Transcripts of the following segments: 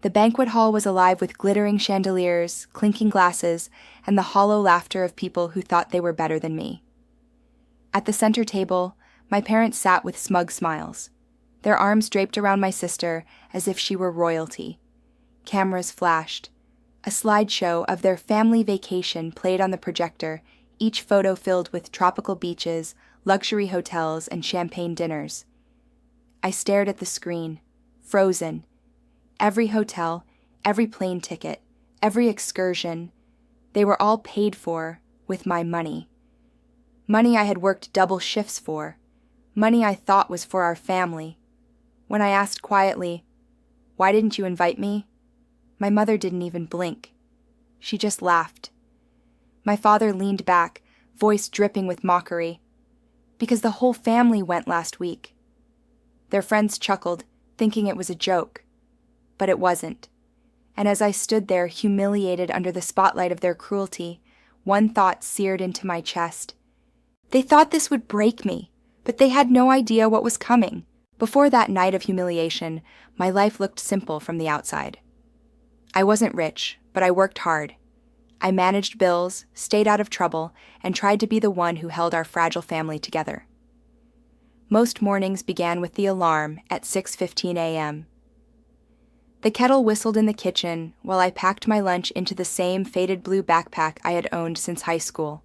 The banquet hall was alive with glittering chandeliers, clinking glasses, and the hollow laughter of people who thought they were better than me. At the center table, my parents sat with smug smiles, their arms draped around my sister as if she were royalty. Cameras flashed. A slideshow of their family vacation played on the projector, each photo filled with tropical beaches, luxury hotels, and champagne dinners. I stared at the screen, frozen. Every hotel, every plane ticket, every excursion, they were all paid for with my money. Money I had worked double shifts for. Money I thought was for our family. When I asked quietly, "Why didn't you invite me?" my mother didn't even blink. She just laughed. My father leaned back, voice dripping with mockery. "Because the whole family went last week." Their friends chuckled, thinking it was a joke. But it wasn't. And as I stood there, humiliated under the spotlight of their cruelty, one thought seared into my chest. They thought this would break me, but they had no idea what was coming. Before that night of humiliation, my life looked simple from the outside. I wasn't rich, but I worked hard. I managed bills, stayed out of trouble, and tried to be the one who held our fragile family together. Most mornings began with the alarm at 6:15 a.m. The kettle whistled in the kitchen while I packed my lunch into the same faded blue backpack I had owned since high school.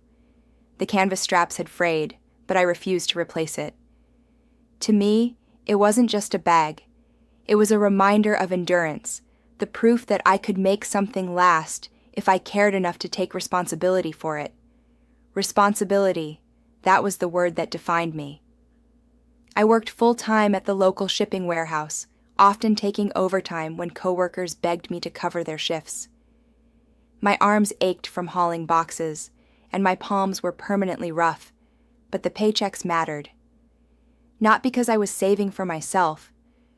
The canvas straps had frayed, but I refused to replace it. To me, it wasn't just a bag. It was a reminder of endurance, the proof that I could make something last if I cared enough to take responsibility for it. Responsibility, that was the word that defined me. I worked full-time at the local shipping warehouse, often taking overtime when coworkers begged me to cover their shifts. My arms ached from hauling boxes, and my palms were permanently rough, but the paychecks mattered. Not because I was saving for myself,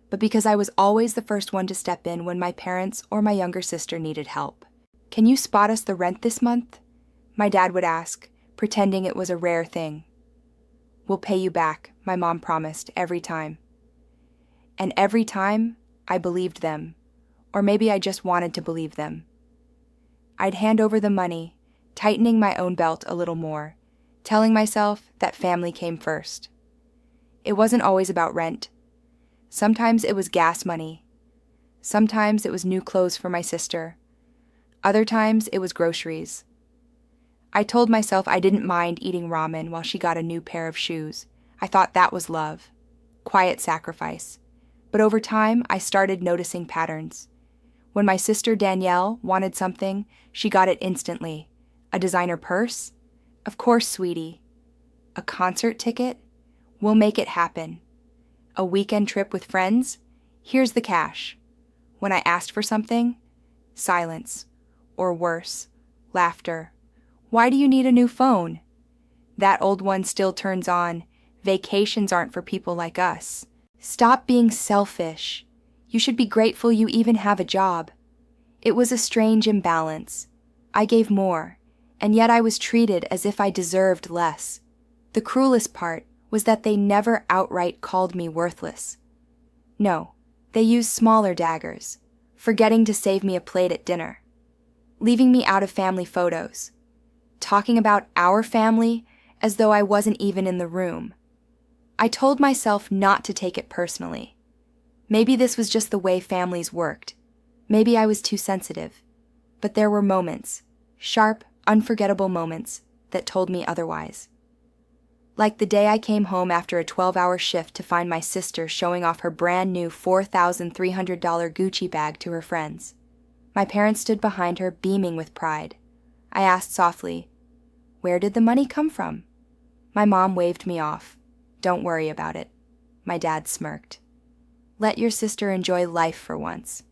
but because I was always the first one to step in when my parents or my younger sister needed help. "Can you spot us the rent this month?" my dad would ask, pretending it was a rare thing. "We'll pay you back," my mom promised every time. And every time, I believed them, or maybe I just wanted to believe them. I'd hand over the money, tightening my own belt a little more, telling myself that family came first. It wasn't always about rent. Sometimes it was gas money. Sometimes it was new clothes for my sister. Other times it was groceries. I told myself I didn't mind eating ramen while she got a new pair of shoes. I thought that was love. Quiet sacrifice. But over time, I started noticing patterns. When my sister Danielle wanted something, she got it instantly. A designer purse? Of course, sweetie. A concert ticket? We'll make it happen. A weekend trip with friends? Here's the cash. When I asked for something? Silence. Or worse, laughter. Why do you need a new phone? That old one still turns on. Vacations aren't for people like us. Stop being selfish. You should be grateful you even have a job. It was a strange imbalance. I gave more, and yet I was treated as if I deserved less. The cruelest part was that they never outright called me worthless. No, they used smaller daggers, forgetting to save me a plate at dinner, leaving me out of family photos, talking about our family as though I wasn't even in the room. I told myself not to take it personally. Maybe this was just the way families worked. Maybe I was too sensitive. But there were moments, sharp, unforgettable moments, that told me otherwise. Like the day I came home after a 12-hour shift to find my sister showing off her brand new $4,300 Gucci bag to her friends. My parents stood behind her, beaming with pride. I asked softly, "Where did the money come from?" My mom waved me off. "Don't worry about it." My dad smirked. "Let your sister enjoy life for once."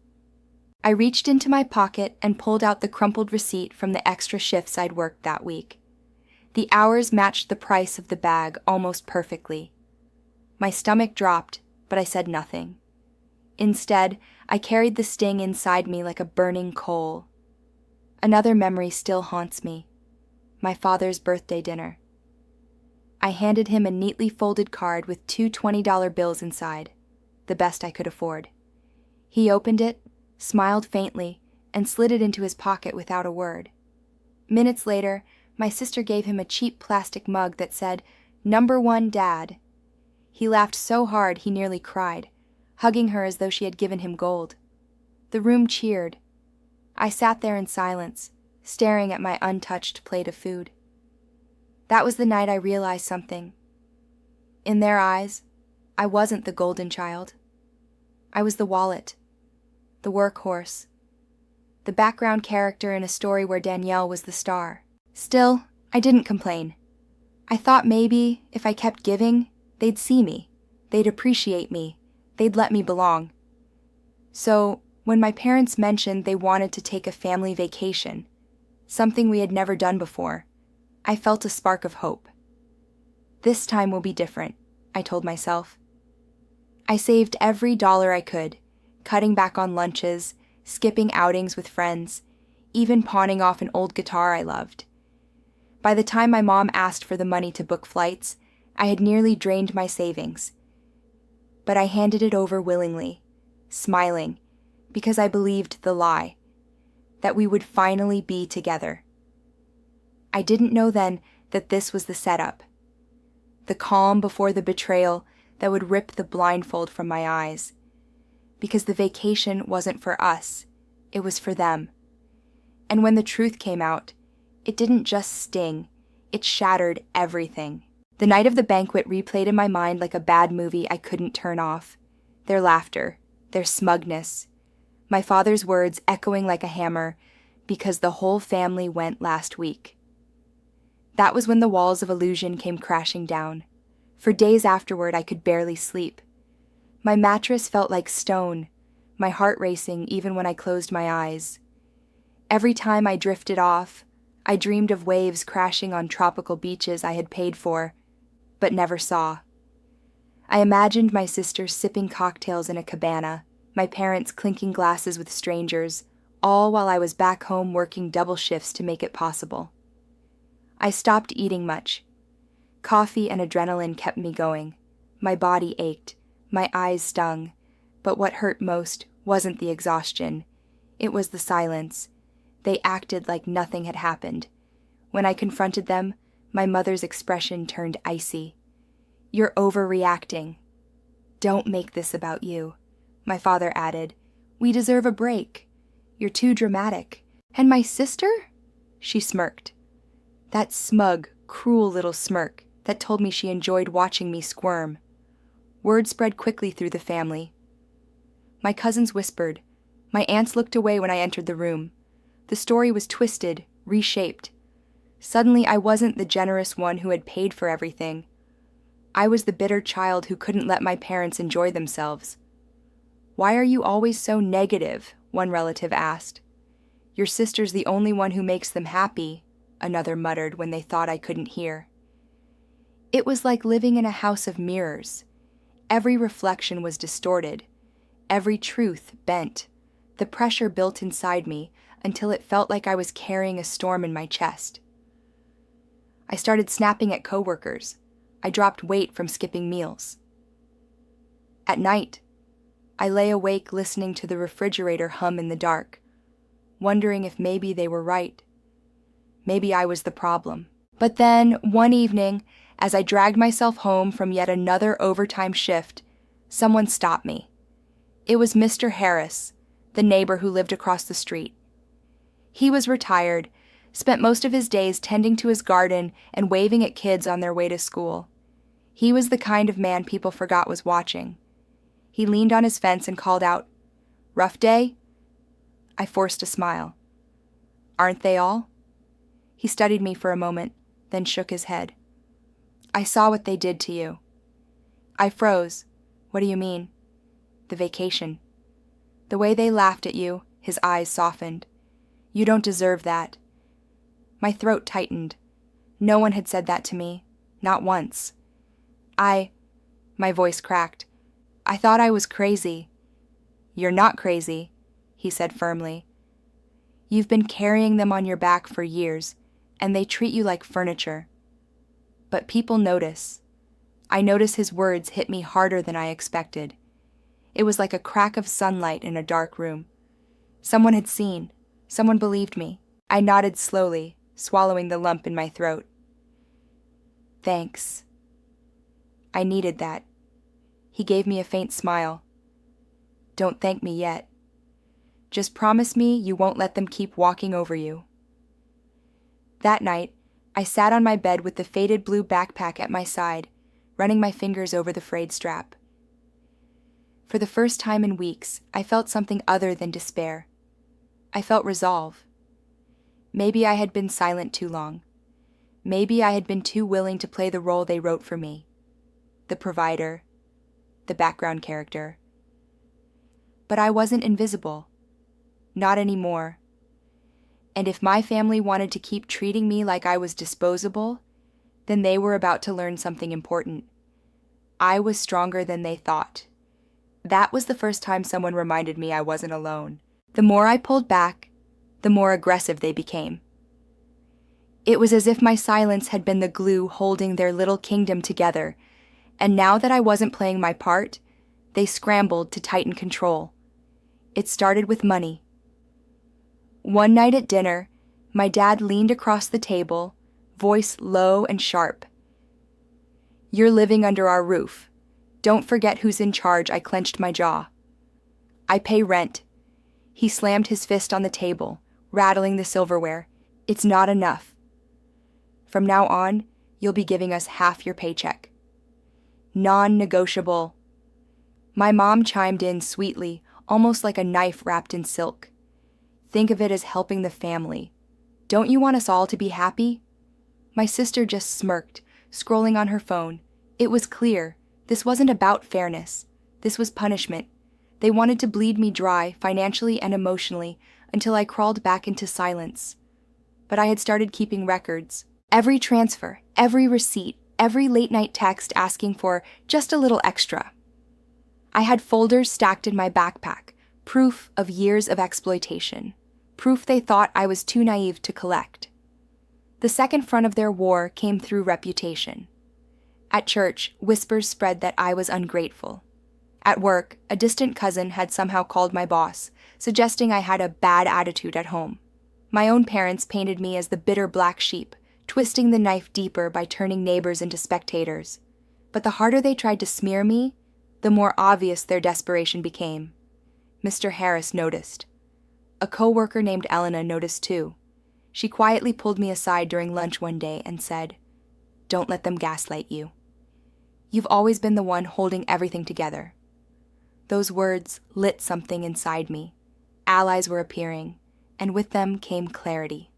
I reached into my pocket and pulled out the crumpled receipt from the extra shifts I'd worked that week. The hours matched the price of the bag almost perfectly. My stomach dropped, but I said nothing. Instead, I carried the sting inside me like a burning coal. Another memory still haunts me. My father's birthday dinner. I handed him a neatly folded card with two $20 bills inside, the best I could afford. He opened it, smiled faintly, and slid it into his pocket without a word. Minutes later, my sister gave him a cheap plastic mug that said, "Number 1 Dad." He laughed so hard he nearly cried, hugging her as though she had given him gold. The room cheered. I sat there in silence, staring at my untouched plate of food. That was the night I realized something. In their eyes, I wasn't the golden child. I was the wallet, the workhorse, the background character in a story where Danielle was the star. Still, I didn't complain. I thought maybe, if I kept giving, they'd see me, they'd appreciate me, they'd let me belong. So, when my parents mentioned they wanted to take a family vacation, something we had never done before, I felt a spark of hope. This time will be different, I told myself. I saved every dollar I could, cutting back on lunches, skipping outings with friends, even pawning off an old guitar I loved. By the time my mom asked for the money to book flights, I had nearly drained my savings. But I handed it over willingly, smiling, because I believed the lie, that we would finally be together. I didn't know then that this was the setup, the calm before the betrayal that would rip the blindfold from my eyes. Because the vacation wasn't for us, it was for them. And when the truth came out, it didn't just sting, it shattered everything. The night of the banquet replayed in my mind like a bad movie I couldn't turn off. Their laughter, their smugness, my father's words echoing like a hammer, because the whole family went last week. That was when the walls of illusion came crashing down. For days afterward, I could barely sleep. My mattress felt like stone, my heart racing even when I closed my eyes. Every time I drifted off, I dreamed of waves crashing on tropical beaches I had paid for, but never saw. I imagined my sisters sipping cocktails in a cabana, my parents clinking glasses with strangers, all while I was back home working double shifts to make it possible. I stopped eating much. Coffee and adrenaline kept me going. My body ached, my eyes stung, but what hurt most wasn't the exhaustion. It was the silence. They acted like nothing had happened. When I confronted them, my mother's expression turned icy. "You're overreacting." "Don't make this about you," my father added. "We deserve a break. You're too dramatic." "And my sister?" She smirked. That smug, cruel little smirk that told me she enjoyed watching me squirm. Word spread quickly through the family. My cousins whispered. My aunts looked away when I entered the room. The story was twisted, reshaped. Suddenly I wasn't the generous one who had paid for everything. I was the bitter child who couldn't let my parents enjoy themselves. "Why are you always so negative?" one relative asked. "Your sister's the only one who makes them happy," another muttered when they thought I couldn't hear. It was like living in a house of mirrors. Every reflection was distorted, every truth bent. The pressure built inside me until it felt like I was carrying a storm in my chest. I started snapping at coworkers. I dropped weight from skipping meals. At night, I lay awake listening to the refrigerator hum in the dark, wondering if maybe they were right. Maybe I was the problem. But then, one evening, as I dragged myself home from yet another overtime shift, someone stopped me. It was Mr. Harris, the neighbor who lived across the street. He was retired, spent most of his days tending to his garden and waving at kids on their way to school. He was the kind of man people forgot was watching. He leaned on his fence and called out, "Rough day?" I forced a smile. "Aren't they all?" He studied me for a moment, then shook his head. "I saw what they did to you." I froze. "What do you mean?" "The vacation. The way they laughed at you," his eyes softened. "You don't deserve that." My throat tightened. No one had said that to me, not once. My voice cracked. "I thought I was crazy." "You're not crazy," he said firmly. "You've been carrying them on your back for years, and they treat you like furniture. But people notice." I notice his words hit me harder than I expected. It was like a crack of sunlight in a dark room. Someone had seen. Someone believed me. I nodded slowly, swallowing the lump in my throat. Thanks. I needed that. He gave me a faint smile. Don't thank me yet. Just promise me you won't let them keep walking over you. That night, I sat on my bed with the faded blue backpack at my side, running my fingers over the frayed strap. For the first time in weeks, I felt something other than despair. I felt resolve. Maybe I had been silent too long. Maybe I had been too willing to play the role they wrote for me. The provider, the background character. But I wasn't invisible. Not anymore. And if my family wanted to keep treating me like I was disposable, then they were about to learn something important. I was stronger than they thought. That was the first time someone reminded me I wasn't alone. The more I pulled back, the more aggressive they became. It was as if my silence had been the glue holding their little kingdom together, and now that I wasn't playing my part, they scrambled to tighten control. It started with money. One night at dinner, my dad leaned across the table, voice low and sharp. "You're living under our roof. Don't forget who's in charge." I clenched my jaw. "I pay rent." He slammed his fist on the table, rattling the silverware. "It's not enough. From now on, you'll be giving us half your paycheck. Non-negotiable." My mom chimed in sweetly, almost like a knife wrapped in silk. "Think of it as helping the family. Don't you want us all to be happy?" My sister just smirked, scrolling on her phone. It was clear. This wasn't about fairness. This was punishment. They wanted to bleed me dry, financially and emotionally, until I crawled back into silence. But I had started keeping records. Every transfer, every receipt, every late-night text asking for just a little extra. I had folders stacked in my backpack, proof of years of exploitation, proof they thought I was too naive to collect. The second front of their war came through reputation. At church, whispers spread that I was ungrateful. At work, a distant cousin had somehow called my boss, suggesting I had a bad attitude at home. My own parents painted me as the bitter black sheep, twisting the knife deeper by turning neighbors into spectators. But the harder they tried to smear me, the more obvious their desperation became. Mr. Harris noticed. A co-worker named Elena noticed too. She quietly pulled me aside during lunch one day and said, "Don't let them gaslight you. You've always been the one holding everything together." Those words lit something inside me. Allies were appearing, and with them came clarity.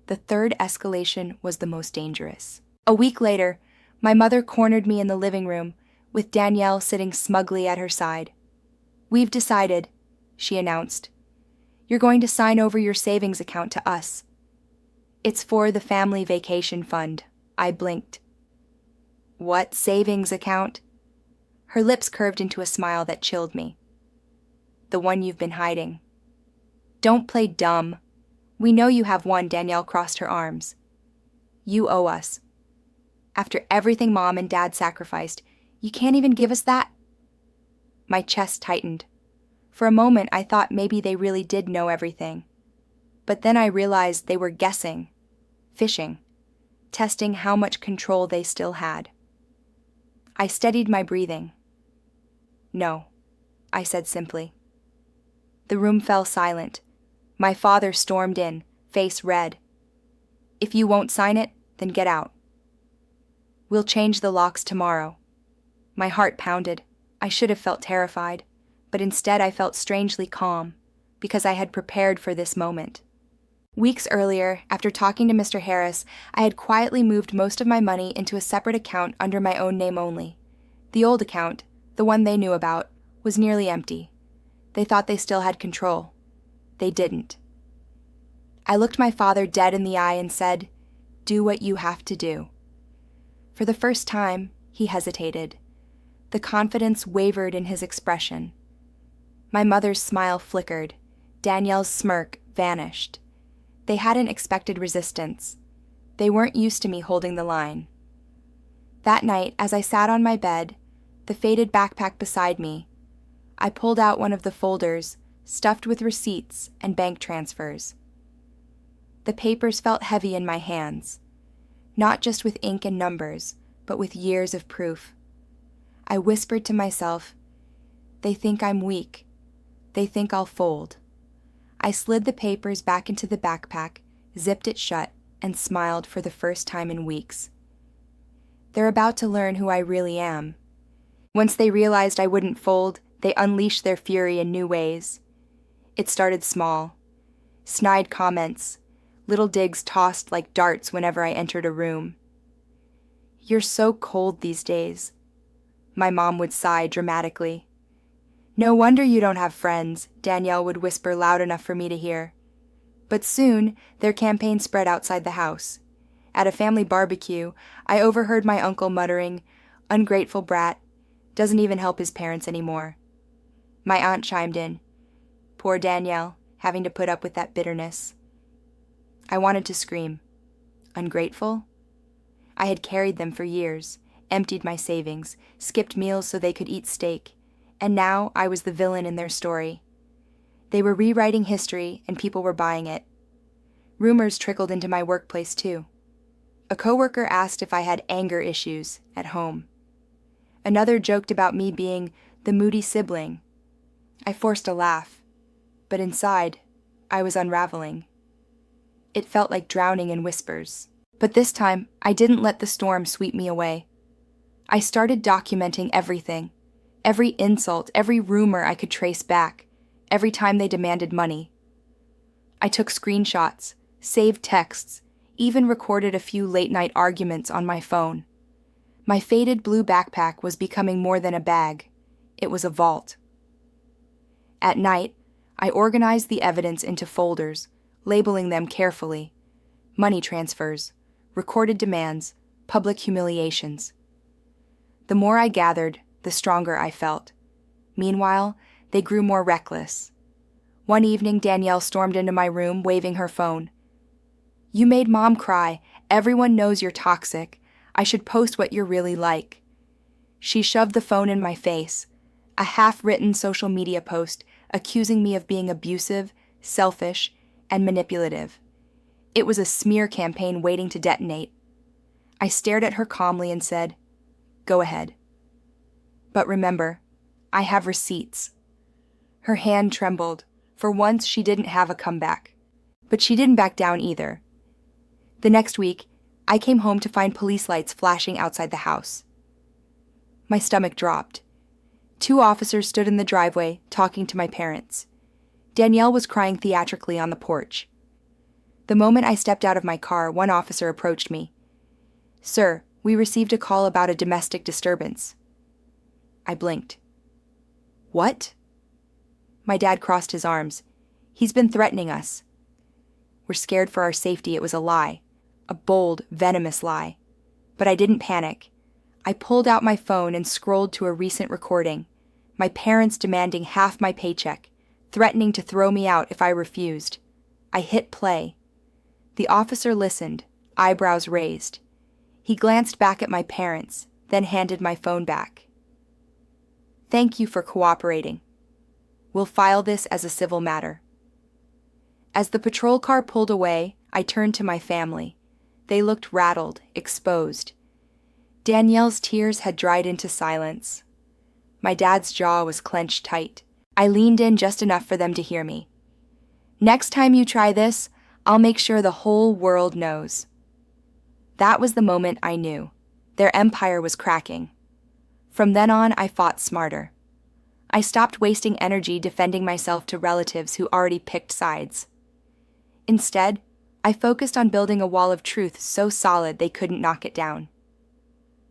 The third escalation was the most dangerous. A week later, my mother cornered me in the living room, with Danielle sitting smugly at her side. "We've decided," she announced. "You're going to sign over your savings account to us." "It's for the family vacation fund." I blinked. "What savings account?" Her lips curved into a smile that chilled me. "The one you've been hiding." "Don't play dumb. We know you have one." Danielle crossed her arms. "You owe us. After everything Mom and Dad sacrificed, you can't even give us that?" My chest tightened. For a moment, I thought maybe they really did know everything. But then I realized they were guessing, fishing, testing how much control they still had. I steadied my breathing. "No," I said simply. The room fell silent. My father stormed in, face red. "If you won't sign it, then get out." "We'll change the locks tomorrow." My heart pounded. I should have felt terrified, but instead I felt strangely calm, because I had prepared for this moment. Weeks earlier, after talking to Mr. Harris, I had quietly moved most of my money into a separate account under my own name only. The old account, the one they knew about, was nearly empty. They thought they still had control. They didn't. I looked my father dead in the eye and said, "Do what you have to do." For the first time, he hesitated. The confidence wavered in his expression. My mother's smile flickered. Danielle's smirk vanished. They hadn't expected resistance. They weren't used to me holding the line. That night, as I sat on my bed, the faded backpack beside me, I pulled out one of the folders, stuffed with receipts and bank transfers. The papers felt heavy in my hands, not just with ink and numbers, but with years of proof. I whispered to myself, "They think I'm weak. They think I'll fold." I slid the papers back into the backpack, zipped it shut, and smiled for the first time in weeks. They're about to learn who I really am. Once they realized I wouldn't fold, they unleashed their fury in new ways. It started small. Snide comments, little digs tossed like darts whenever I entered a room. "You're so cold these days," my mom would sigh dramatically. "No wonder you don't have friends," Danielle would whisper loud enough for me to hear. But soon, their campaign spread outside the house. At a family barbecue, I overheard my uncle muttering, "Ungrateful brat, doesn't even help his parents anymore." My aunt chimed in, "Poor Danielle, having to put up with that bitterness." I wanted to scream. Ungrateful? I had carried them for years, emptied my savings, skipped meals so they could eat steak, and now I was the villain in their story. They were rewriting history, and people were buying it. Rumors trickled into my workplace, too. A coworker asked if I had anger issues at home. Another joked about me being the moody sibling. I forced a laugh, but inside, I was unraveling. It felt like drowning in whispers. But this time, I didn't let the storm sweep me away. I started documenting everything. Every insult, every rumor I could trace back, every time they demanded money. I took screenshots, saved texts, even recorded a few late-night arguments on my phone. My faded blue backpack was becoming more than a bag. It was a vault. At night, I organized the evidence into folders, labeling them carefully. Money transfers, recorded demands, public humiliations. The more I gathered, the stronger I felt. Meanwhile, they grew more reckless. One evening, Danielle stormed into my room, waving her phone. "You made Mom cry. Everyone knows you're toxic. I should post what you're really like." She shoved the phone in my face, a half-written social media post accusing me of being abusive, selfish, and manipulative. It was a smear campaign waiting to detonate. I stared at her calmly and said, "Go ahead. But remember, I have receipts." Her hand trembled. For once, she didn't have a comeback. But she didn't back down either. The next week, I came home to find police lights flashing outside the house. My stomach dropped. 2 officers stood in the driveway, talking to my parents. Danielle was crying theatrically on the porch. The moment I stepped out of my car, one officer approached me. "Sir, we received a call about a domestic disturbance." I blinked. "What?" My dad crossed his arms. "He's been threatening us." We're scared for our safety. It was a lie. A bold, venomous lie. But I didn't panic. I pulled out my phone and scrolled to a recent recording. My parents demanding half my paycheck, threatening to throw me out if I refused. I hit play. The officer listened, eyebrows raised. He glanced back at my parents, then handed my phone back. "Thank you for cooperating. We'll file this as a civil matter." As the patrol car pulled away, I turned to my family. They looked rattled, exposed. Danielle's tears had dried into silence. My dad's jaw was clenched tight. I leaned in just enough for them to hear me. "Next time you try this, I'll make sure the whole world knows." That was the moment I knew. Their empire was cracking. From then on, I fought smarter. I stopped wasting energy defending myself to relatives who already picked sides. Instead, I focused on building a wall of truth so solid they couldn't knock it down.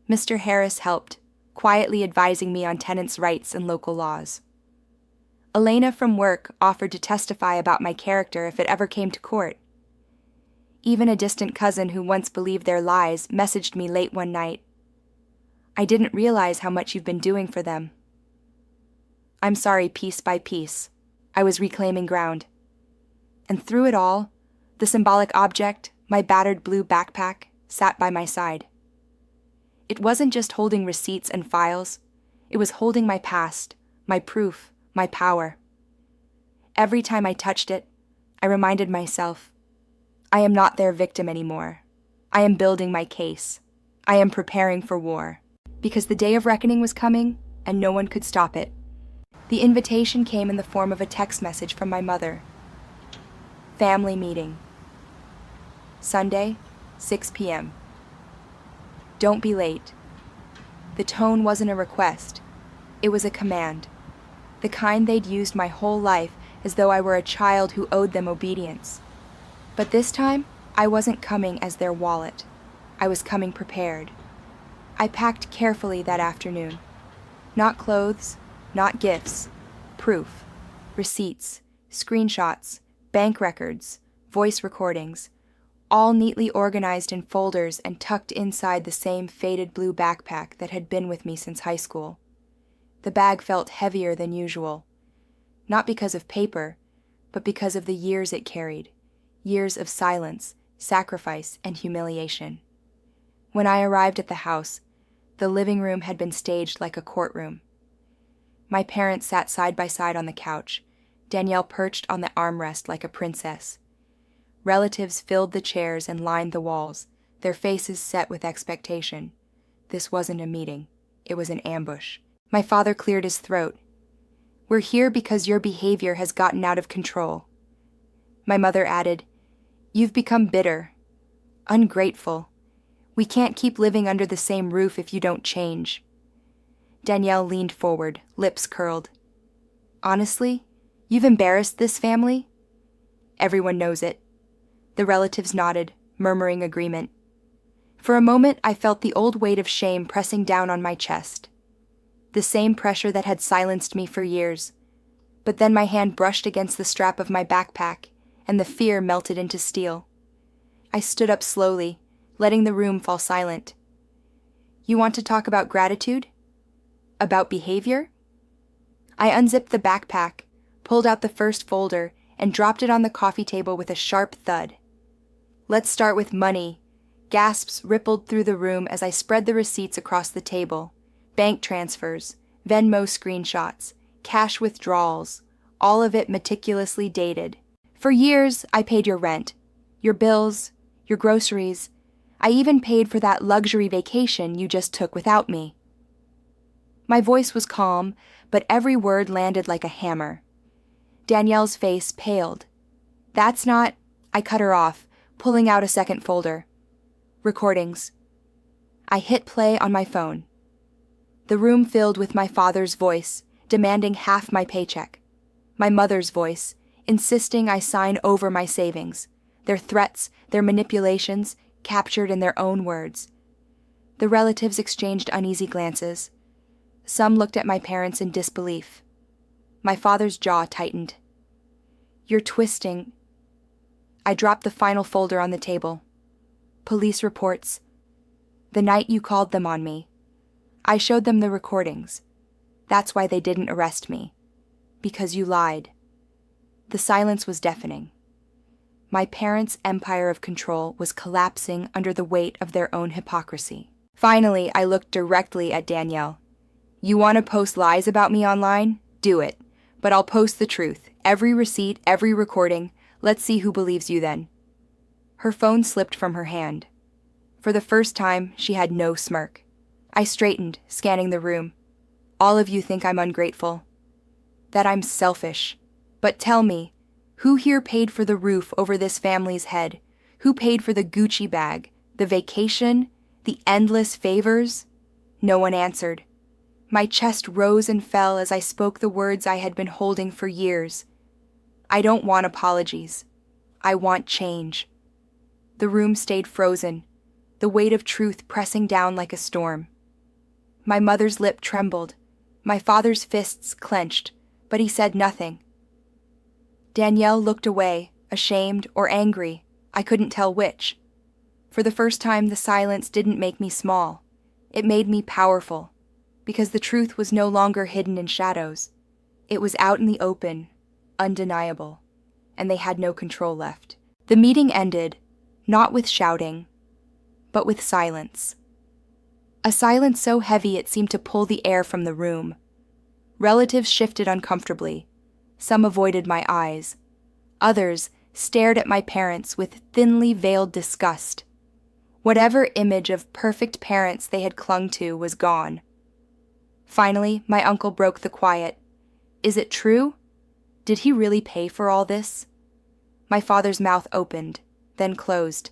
Mr. Harris helped, quietly advising me on tenants' rights and local laws. Elena from work offered to testify about my character if it ever came to court. Even a distant cousin who once believed their lies messaged me late one night. "I didn't realize how much you've been doing for them." I'm sorry, piece by piece. I was reclaiming ground. And through it all, the symbolic object, my battered blue backpack, sat by my side. It wasn't just holding receipts and files. It was holding my past, my proof, my power. Every time I touched it, I reminded myself, I am not their victim anymore. I am building my case. I am preparing for war. Because the day of reckoning was coming, and no one could stop it. The invitation came in the form of a text message from my mother. Family meeting. Sunday, 6 p.m. Don't be late. The tone wasn't a request. It was a command. The kind they'd used my whole life as though I were a child who owed them obedience. But this time, I wasn't coming as their wallet. I was coming prepared. I packed carefully that afternoon. Not clothes, not gifts. Proof. Receipts, screenshots, bank records, voice recordings, all neatly organized in folders and tucked inside the same faded blue backpack that had been with me since high school. The bag felt heavier than usual, not because of paper, but because of the years it carried, years of silence, sacrifice, and humiliation. When I arrived at the house, the living room had been staged like a courtroom. My parents sat side by side on the couch, Danielle perched on the armrest like a princess. Relatives filled the chairs and lined the walls, their faces set with expectation. This wasn't a meeting. It was an ambush. My father cleared his throat. We're here because your behavior has gotten out of control. My mother added, You've become bitter, ungrateful. We can't keep living under the same roof if you don't change. Danielle leaned forward, lips curled. Honestly, you've embarrassed this family? Everyone knows it. The relatives nodded, murmuring agreement. For a moment, I felt the old weight of shame pressing down on my chest. The same pressure that had silenced me for years. But then my hand brushed against the strap of my backpack, and the fear melted into steel. I stood up slowly, letting the room fall silent. You want to talk about gratitude? About behavior? I unzipped the backpack, pulled out the first folder, and dropped it on the coffee table with a sharp thud. Let's start with money. Gasps rippled through the room as I spread the receipts across the table. Bank transfers, Venmo screenshots, cash withdrawals, all of it meticulously dated. For years, I paid your rent, your bills, your groceries. I even paid for that luxury vacation you just took without me. My voice was calm, but every word landed like a hammer. Danielle's face paled. That's not... I cut her off, pulling out a second folder. Recordings. I hit play on my phone. The room filled with my father's voice, demanding half my paycheck. My mother's voice, insisting I sign over my savings. Their threats, their manipulations, captured in their own words. The relatives exchanged uneasy glances. Some looked at my parents in disbelief. My father's jaw tightened. You're twisting. I dropped the final folder on the table. Police reports. The night you called them on me. I showed them the recordings. That's why they didn't arrest me. Because you lied. The silence was deafening. My parents' empire of control was collapsing under the weight of their own hypocrisy. Finally, I looked directly at Danielle. You want to post lies about me online? Do it. But I'll post the truth. Every receipt, every recording. Let's see who believes you then. Her phone slipped from her hand. For the first time, she had no smirk. I straightened, scanning the room. All of you think I'm ungrateful. That I'm selfish. But tell me, who here paid for the roof over this family's head? Who paid for the Gucci bag, the vacation, the endless favors? No one answered. My chest rose and fell as I spoke the words I had been holding for years. I don't want apologies. I want change. The room stayed frozen, the weight of truth pressing down like a storm. My mother's lip trembled. My father's fists clenched, but he said nothing. Danielle looked away, ashamed or angry. I couldn't tell which. For the first time, the silence didn't make me small. It made me powerful, because the truth was no longer hidden in shadows. It was out in the open, undeniable, and they had no control left. The meeting ended, not with shouting, but with silence. A silence so heavy it seemed to pull the air from the room. Relatives shifted uncomfortably. Some avoided my eyes. Others stared at my parents with thinly veiled disgust. Whatever image of perfect parents they had clung to was gone. Finally, my uncle broke the quiet. "Is it true? Did he really pay for all this?" My father's mouth opened, then closed.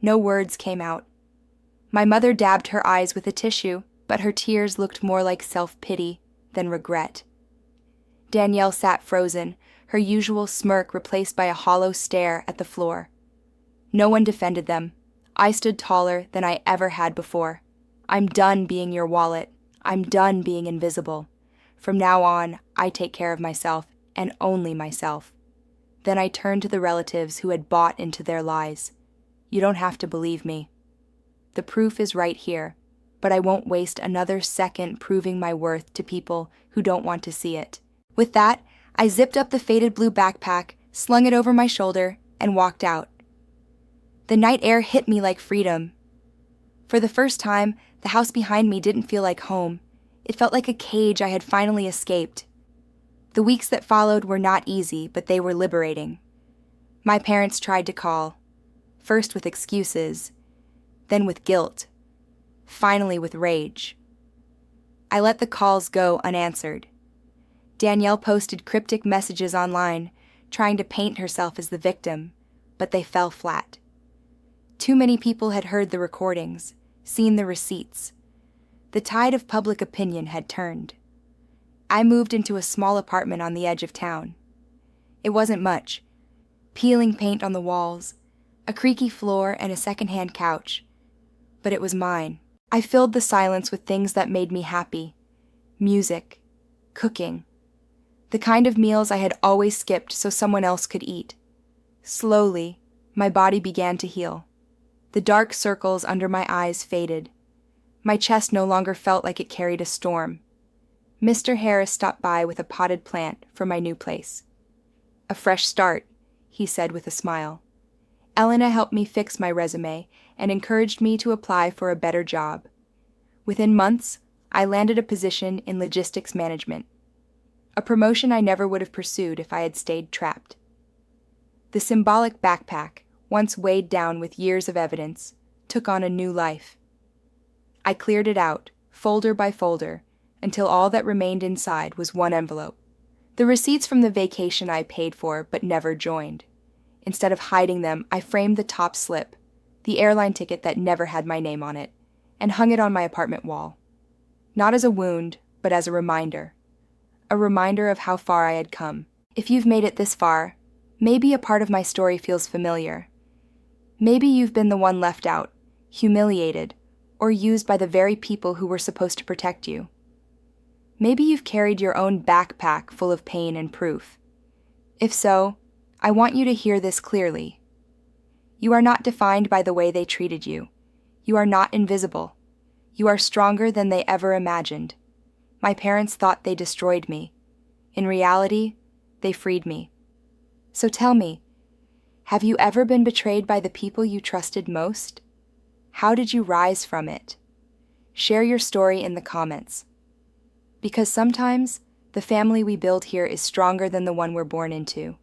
No words came out. My mother dabbed her eyes with a tissue, but her tears looked more like self-pity than regret. Danielle sat frozen, her usual smirk replaced by a hollow stare at the floor. No one defended them. I stood taller than I ever had before. "I'm done being your wallet. I'm done being invisible. From now on, I take care of myself, and only myself." Then I turned to the relatives who had bought into their lies. "You don't have to believe me. The proof is right here, but I won't waste another second proving my worth to people who don't want to see it." With that, I zipped up the faded blue backpack, slung it over my shoulder, and walked out. The night air hit me like freedom. For the first time, the house behind me didn't feel like home. It felt like a cage I had finally escaped. The weeks that followed were not easy, but they were liberating. My parents tried to call, first with excuses, then with guilt, finally with rage. I let the calls go unanswered. Danielle posted cryptic messages online, trying to paint herself as the victim, but they fell flat. Too many people had heard the recordings, seen the receipts. The tide of public opinion had turned. I moved into a small apartment on the edge of town. It wasn't much. Peeling paint on the walls, a creaky floor, and a secondhand couch. But it was mine. I filled the silence with things that made me happy. Music, cooking. The kind of meals I had always skipped so someone else could eat. Slowly, my body began to heal. The dark circles under my eyes faded. My chest no longer felt like it carried a storm. Mr. Harris stopped by with a potted plant for my new place. "A fresh start," he said with a smile. Elena helped me fix my resume and encouraged me to apply for a better job. Within months, I landed a position in logistics management, a promotion I never would have pursued if I had stayed trapped. The symbolic backpack, once weighed down with years of evidence, took on a new life. I cleared it out, folder by folder, until all that remained inside was one envelope. The receipts from the vacation I paid for but never joined. Instead of hiding them, I framed the top slip, the airline ticket that never had my name on it, and hung it on my apartment wall. Not as a wound, but as a reminder of how far I had come. If you've made it this far, maybe a part of my story feels familiar. Maybe you've been the one left out, humiliated, or used by the very people who were supposed to protect you. Maybe you've carried your own backpack full of pain and proof. If so, I want you to hear this clearly. You are not defined by the way they treated you. You are not invisible. You are stronger than they ever imagined. My parents thought they destroyed me. In reality, they freed me. So tell me, have you ever been betrayed by the people you trusted most? How did you rise from it? Share your story in the comments. Because sometimes, the family we build here is stronger than the one we're born into.